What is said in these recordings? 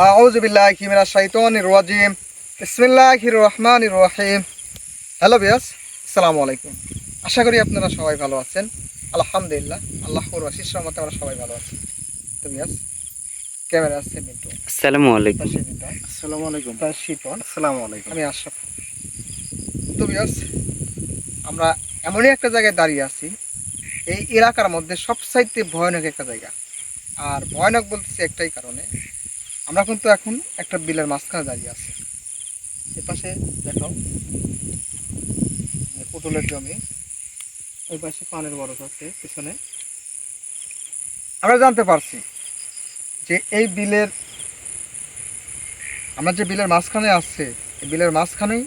আউযু বিল্লাহি মিনাশ শাইতানির রাজিম। বিসমিল্লাহির রহমানির রহিম। হ্যালো ভিউয়ার্স, আসসালামু আলাইকুম। আশা করি আপনারা সবাই ভালো আছেন। আলহামদুলিল্লাহ, আল্লাহর অশেষ রহমতে আমরা সবাই ভালো আছি। তো ভিউয়ার্স, ক্যামেরা আছে মিন্টু, আসসালামু আলাইকুম। পাশে মিন্টু, আসসালামু আলাইকুম। তার শিপন, আসসালামু আলাইকুম। আমি আশরাফ। তো ভিউয়ার্স, আমরা এমনই একটা জায়গায় দাঁড়িয়ে আছি, এই এলাকার মধ্যে সবচাইতে ভয়ানক একটা জায়গা। আর ভয়ানক বলতেছি একটাই কারণে, আমরা কিন্তু এখন একটা বিলের মাঝখানে দাঁড়িয়ে আছি। এপাশে দেখাও যে পটলের জমি, ওই পাশে পানের বরফ আছে পিছনে। আমরা জানতে পারছি যে এই বিলের, আমরা যে বিলের মাঝখানে আছে, এই বিলের মাঝখানেই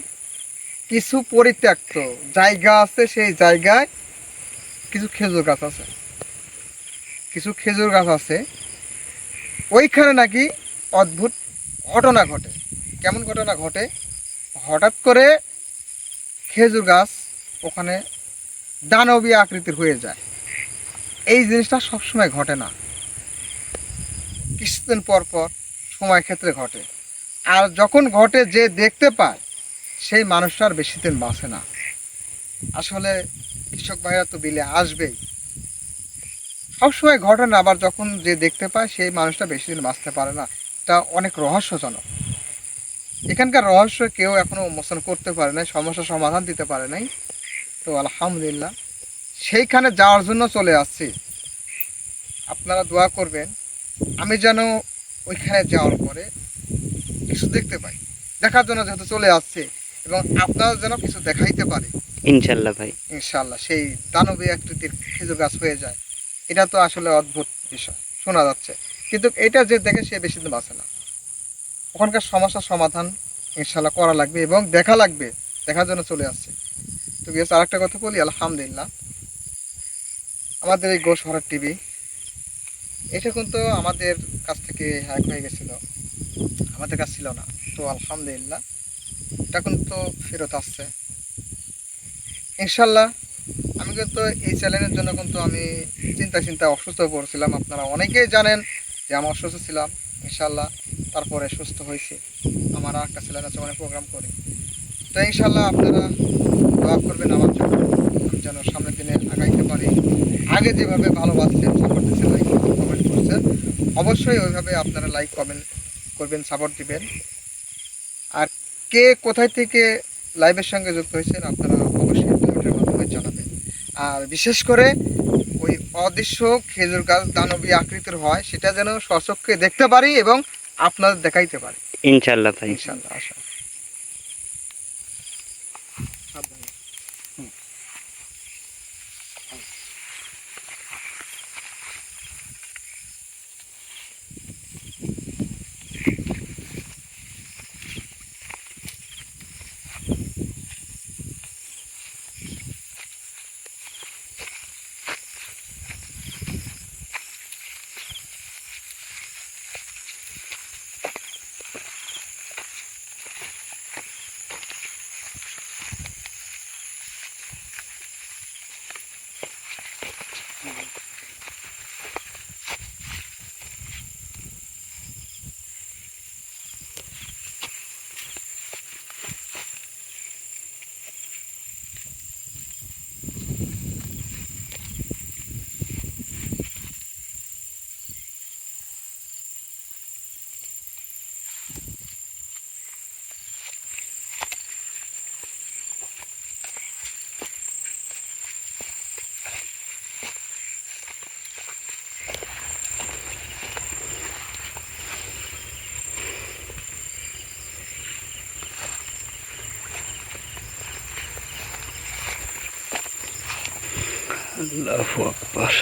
কিছু পরিত্যক্ত জায়গা আছে। সেই জায়গায় কিছু খেজুর গাছ আছে, কিছু খেজুর গাছ আছে। ওইখানে নাকি অদ্ভুত ঘটনা ঘটে। কেমন ঘটনা ঘটে? হঠাৎ করে খেজুর গাছ ওখানে দানবীয় আকৃতির হয়ে যায়। এই জিনিসটা সবসময় ঘটে না, কিছুদিন পর পর সময় ক্ষেত্রে ঘটে। আর যখন ঘটে, যে দেখতে পায় সেই মানুষটা আর বেশি দিন বাঁচে না। আসলে কৃষক ভাইরা তো বিলে আসবেই, সবসময় ঘটে না। আবার যখন যে দেখতে পায় সেই মানুষটা বেশি দিন বাঁচতে পারে না। এটা অনেক রহস্যজনক। এখানকার রহস্য কেউ এখনো উন্মোচন করতে পারে নাই, সমস্যার সমাধান দিতে পারে নাই। তো আলহামদুলিল্লাহ সেইখানে যাওয়ার জন্য চলে আসছি। আপনারা দোয়া করবেন আমি যেন ওইখানে যাওয়ার পরে কিছু দেখতে পাই, দেখার জন্য যেহেতু চলে আসছে, এবং আপনারা যেন কিছু দেখাইতে পারে ইনশাল্লাহ ভাই। ইনশাআল্লাহ। সেই দানবীয় আকৃতির খেজুর গাছ হয়ে যায়, এটা তো আসলে অদ্ভুত বিষয় শোনা যাচ্ছে। কিন্তু এটা যে দেখে সে বেশি দিন বাঁচে না। ওখানকার সমস্যার সমাধান ইনশাআল্লাহ করা লাগবে এবং দেখা লাগবে, দেখার জন্য চলে আসছে। তো বিয়াস, আর একটা কথা বলি, আলহামদুলিল্লাহ আমাদের এই গোশ হরার টিভি, এটা কিন্তু আমাদের কাছ থেকে হ্যাক হয়ে গেছিলো, আমাদের কাছে ছিল না। তো আলহামদুলিল্লাহ এটা কিন্তু ফেরত আসছে ইনশাল্লাহ। আমি কিন্তু এই চ্যানেলের জন্য কিন্তু আমি চিন্তা অসুস্থ হয়ে পড়ছিলাম। আপনারা অনেকেই জানেন যে আমি অসুস্থ ছিলাম। ইনশাল্লাহ তারপরে সুস্থ হয়েছে। আমার একটা চ্যানেল আছে, অনেক প্রোগ্রাম করি। তো ইনশাল্লাহ আপনারা দোয়া করবেন আমার জন্য, আমি যেন সামনের দিনে আগাইতে পারি। আগে যেভাবে ভালোবাসছেন, সাপোর্ট দিচ্ছেন, লাইক কমেন্ট করছেন, অবশ্যই ওইভাবে আপনারা লাইক কমেন্ট করবেন, সাপোর্ট দিবেন। আর কে কোথায় থেকে লাইভের সঙ্গে যুক্ত হয়েছেন আপনারা অবশ্যই কমেন্টের মাধ্যমে জানাবেন। আর বিশেষ করে ওই অদৃশ্য খেজুর গাছ দানবীয় আকৃতির হয়, সেটা যেন স্বচক্ষে দেখতে পারি এবং আপনাদের দেখাইতে পারি ইনশাল্লাহ ভাই। ইনশাল্লাহ। আশা সাবধানে। আল্লাহু আকবার।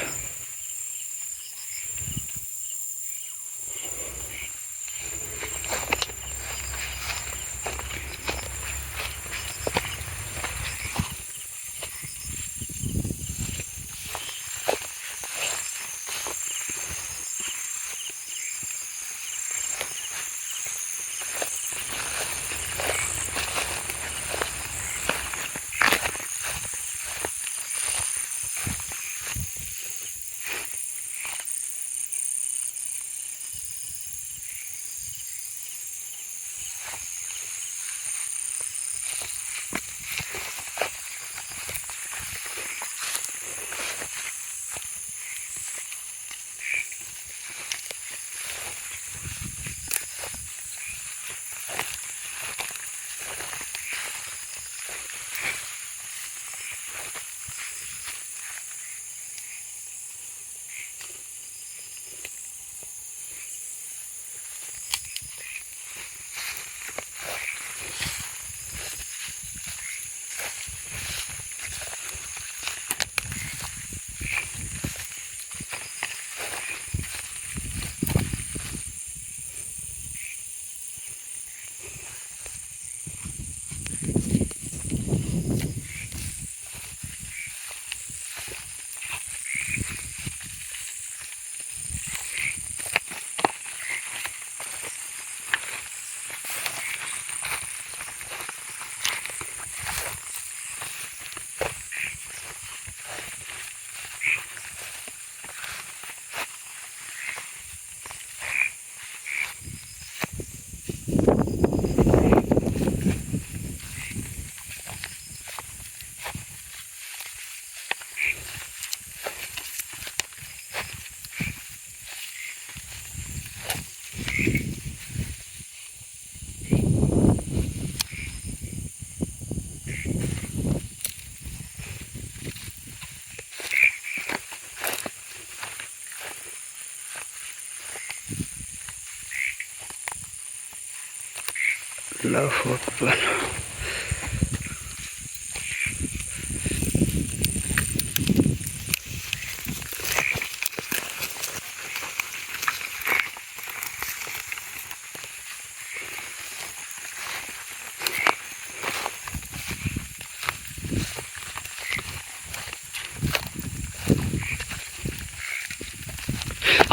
আল্লাহু আকবার।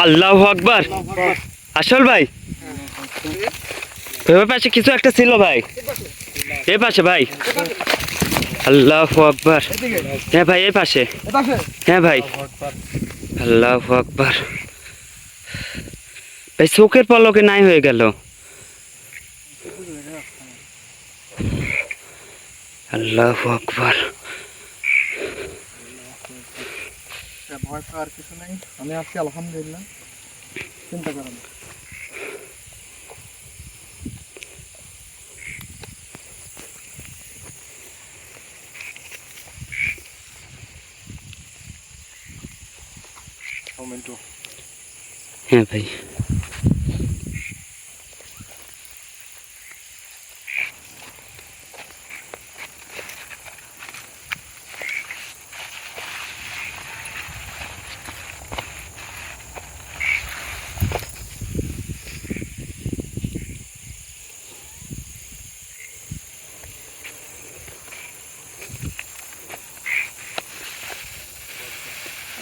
আল্লাহু আকবার। আসল ভাই ওই পাশে কিছু একটা ছিল ভাই, এ পাশে ভাই। আল্লাহু আকবার। এদিকে হ্যাঁ ভাই এই পাশে। এপাশে হ্যাঁ ভাই। আল্লাহু আকবার। ভাই চোখের পলকে নাই হয়ে গেল। আল্লাহু আকবার। ভয় পাওয়ার কিছু নেই, আমি আছি আলহামদুলিল্লাহ, চিন্তা করেন না। হ্যাঁ ভাই।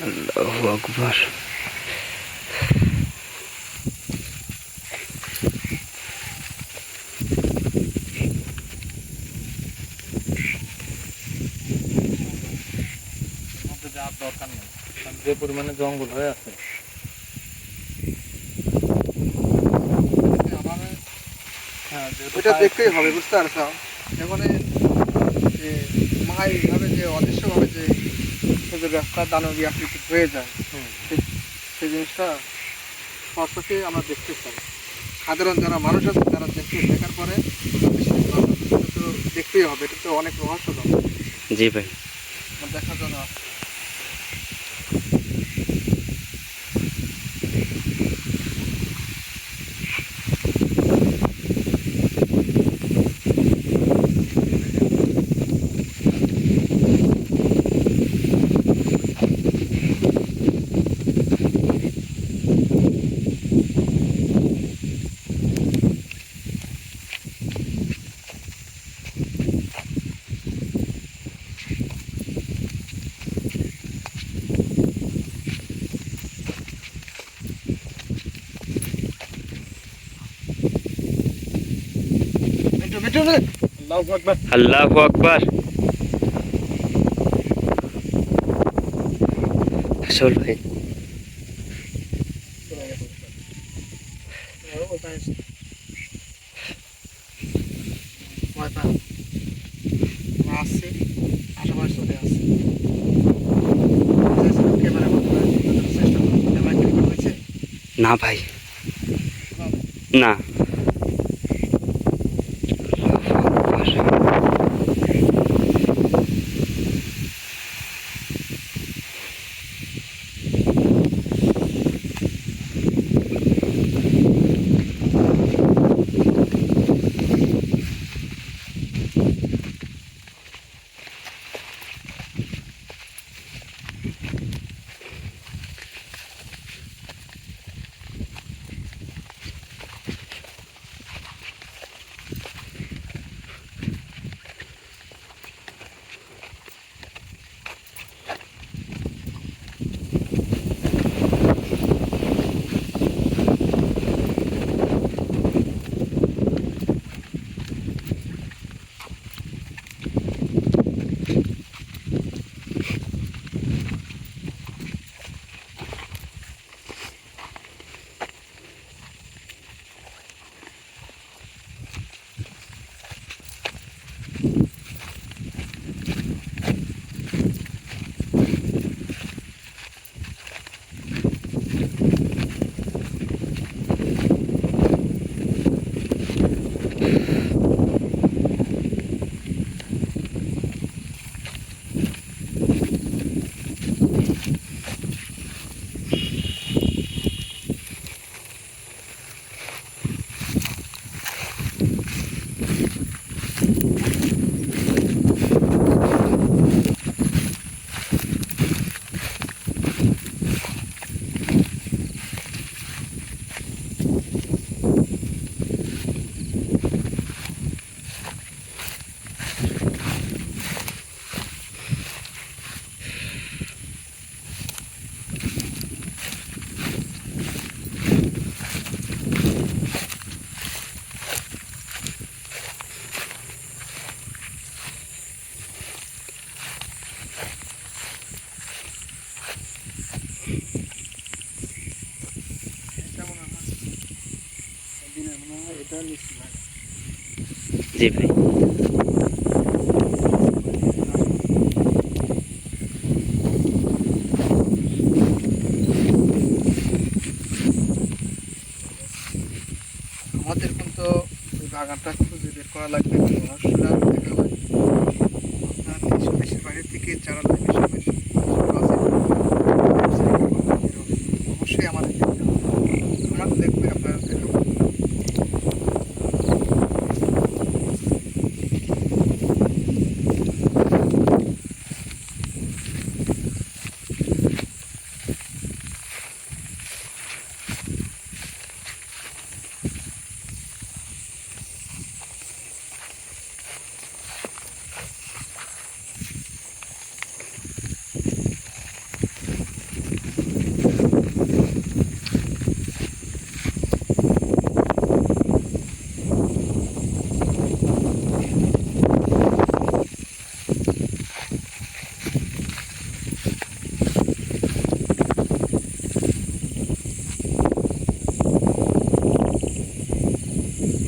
আল্লাহু আকবার। যাওয়ার দরকার নেই, কারণ যে পরিমাণে জঙ্গল হয়ে আছে। ওইটা দেখতেই হবে, বুঝতে পারছো? এখানে যে মায়াভাবে যে অদৃশ্যভাবে যে যে রাস্তা দানবী আকৃতি হয়ে যায়, সেই জিনিসটা সচক্ষে আমরা দেখতে চাই। সাধারণ যারা মানুষ আছে তারা দেখার পরে এটা তো দেখতেই হবে, এটা তো অনেক রহস্যজনক। জি ভাই। দেখার জন্য আল্লাহু আকবার। আল্লাহু আকবার। আসল ভাই। আসছে, আশেপাশে চলে আসছে। ক্যামেরা বন্ধ করে চেষ্টা করো, ক্যামেরা কি রেকর্ড হয়েছে? না ভাই, না। জি ভাই। আমাদের কিন্তু ওই বাগানটা খুঁজে বের করা লাগবে, রহস্যটা দেখা লাগবে। আপনার দেশের বাইরে থেকে যারা লাইভে সামনে অবশ্যই আমাদের দেখতে হবে। আমরা তো দেখবই, আপনারা দেখাবো।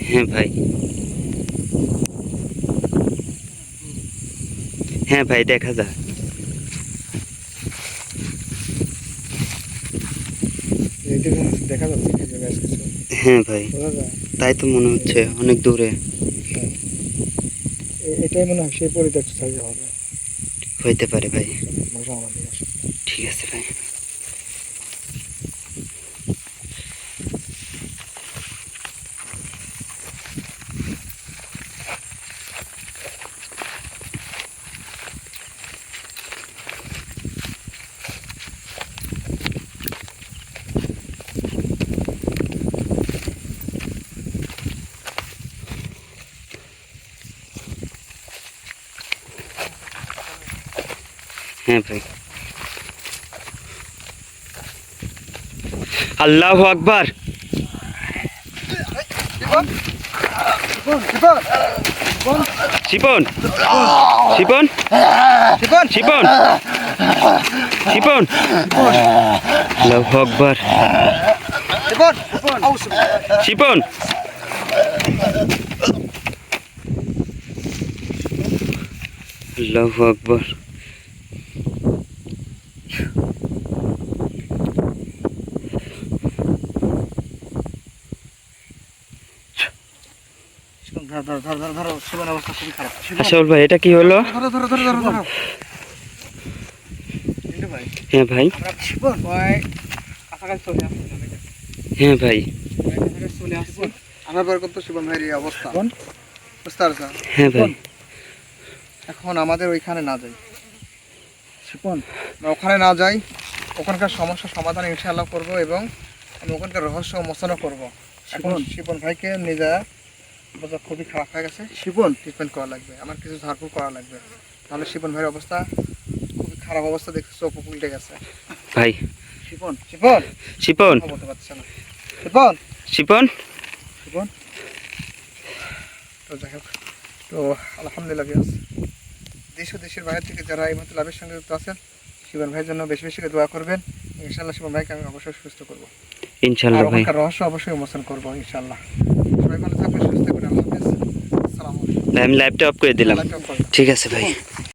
হ্যাঁ ভাই, হ্যাঁ ভাই, দেখা যায়। দেখা যাচ্ছে কিছু গাছ, কিছু হ্যাঁ ভাই, বোঝা যায়। তাই তো মনে হচ্ছে অনেক দূরে। এটাই মনে হয় সেই পরিত্যক্ত জায়গা হবে। হইতে পারে ভাই। আমাদের আসে। ঠিক আছে ভাই। হ্যাঁ ভাই। আল্লাহু আকবার। শিপন, শিপন, শিপন, শিপন। আল্লাহু আকবার। শিপন। আল্লাহু আকবার। আশাউল ভাই, এটা কি হলো? হ্যাঁ ভাই, হ্যাঁ ভাই, আমার পর কত শিবন ভাইয়ের এই অবস্থা, বুঝতে পারছেন? হ্যাঁ ভাই। এখন আমাদের ওইখানে না যাই শিপন, আমরা ওখানে না যাই, ওখানকার সমস্যার সমাধান ইনশাআল্লাহ করব এবং আমি ওখানকার রহস্য মোচনও করব। এখন শিপন ভাইকে নিয়ে যায় অবস্থা খুবই খারাপ হয়ে গেছে, শিপন ট্রিটমেন্ট করা লাগবে, আমার কিছু ঝাড়ফুঁক করা লাগবে, তাহলে শিপন ভাইয়ের অবস্থা খুবই খারাপ অবস্থা, দেখতে চোখ উল্টে গেছে ভাই, শিপন। শিপন শিপন, বলতে পারছে না। শিপন, শিপন। শিপন। তো যাই হোক, তো আলহামদুলিল্লাহ বিয়াস, দেশ ও দেশের বাইরে থেকে যারা এই মতো লাভের সঙ্গে যুক্ত আছেন, শিবন ভাইয়ের জন্য বেশি বেশি করে দোয়া করবেন। ইনশাআল্লাহ শিবন ভাইকে আমি অবশ্যই সুস্থ করবো, আর ইনশাল্লাহ ভাই। ওখানকার রহস্য অবশ্যই উন্মোচন করবো ইনশাআল্লাহ। সবাই ভালো থাকবেন, সুস্থ থাকবেন, আল্লাহ হাফেজ, আসসালামু আলাইকুম। ভাই, আমি লাইভটা অফ করে দিলাম। লাইভটা অফ করবেন। ঠিক আছে ভাই।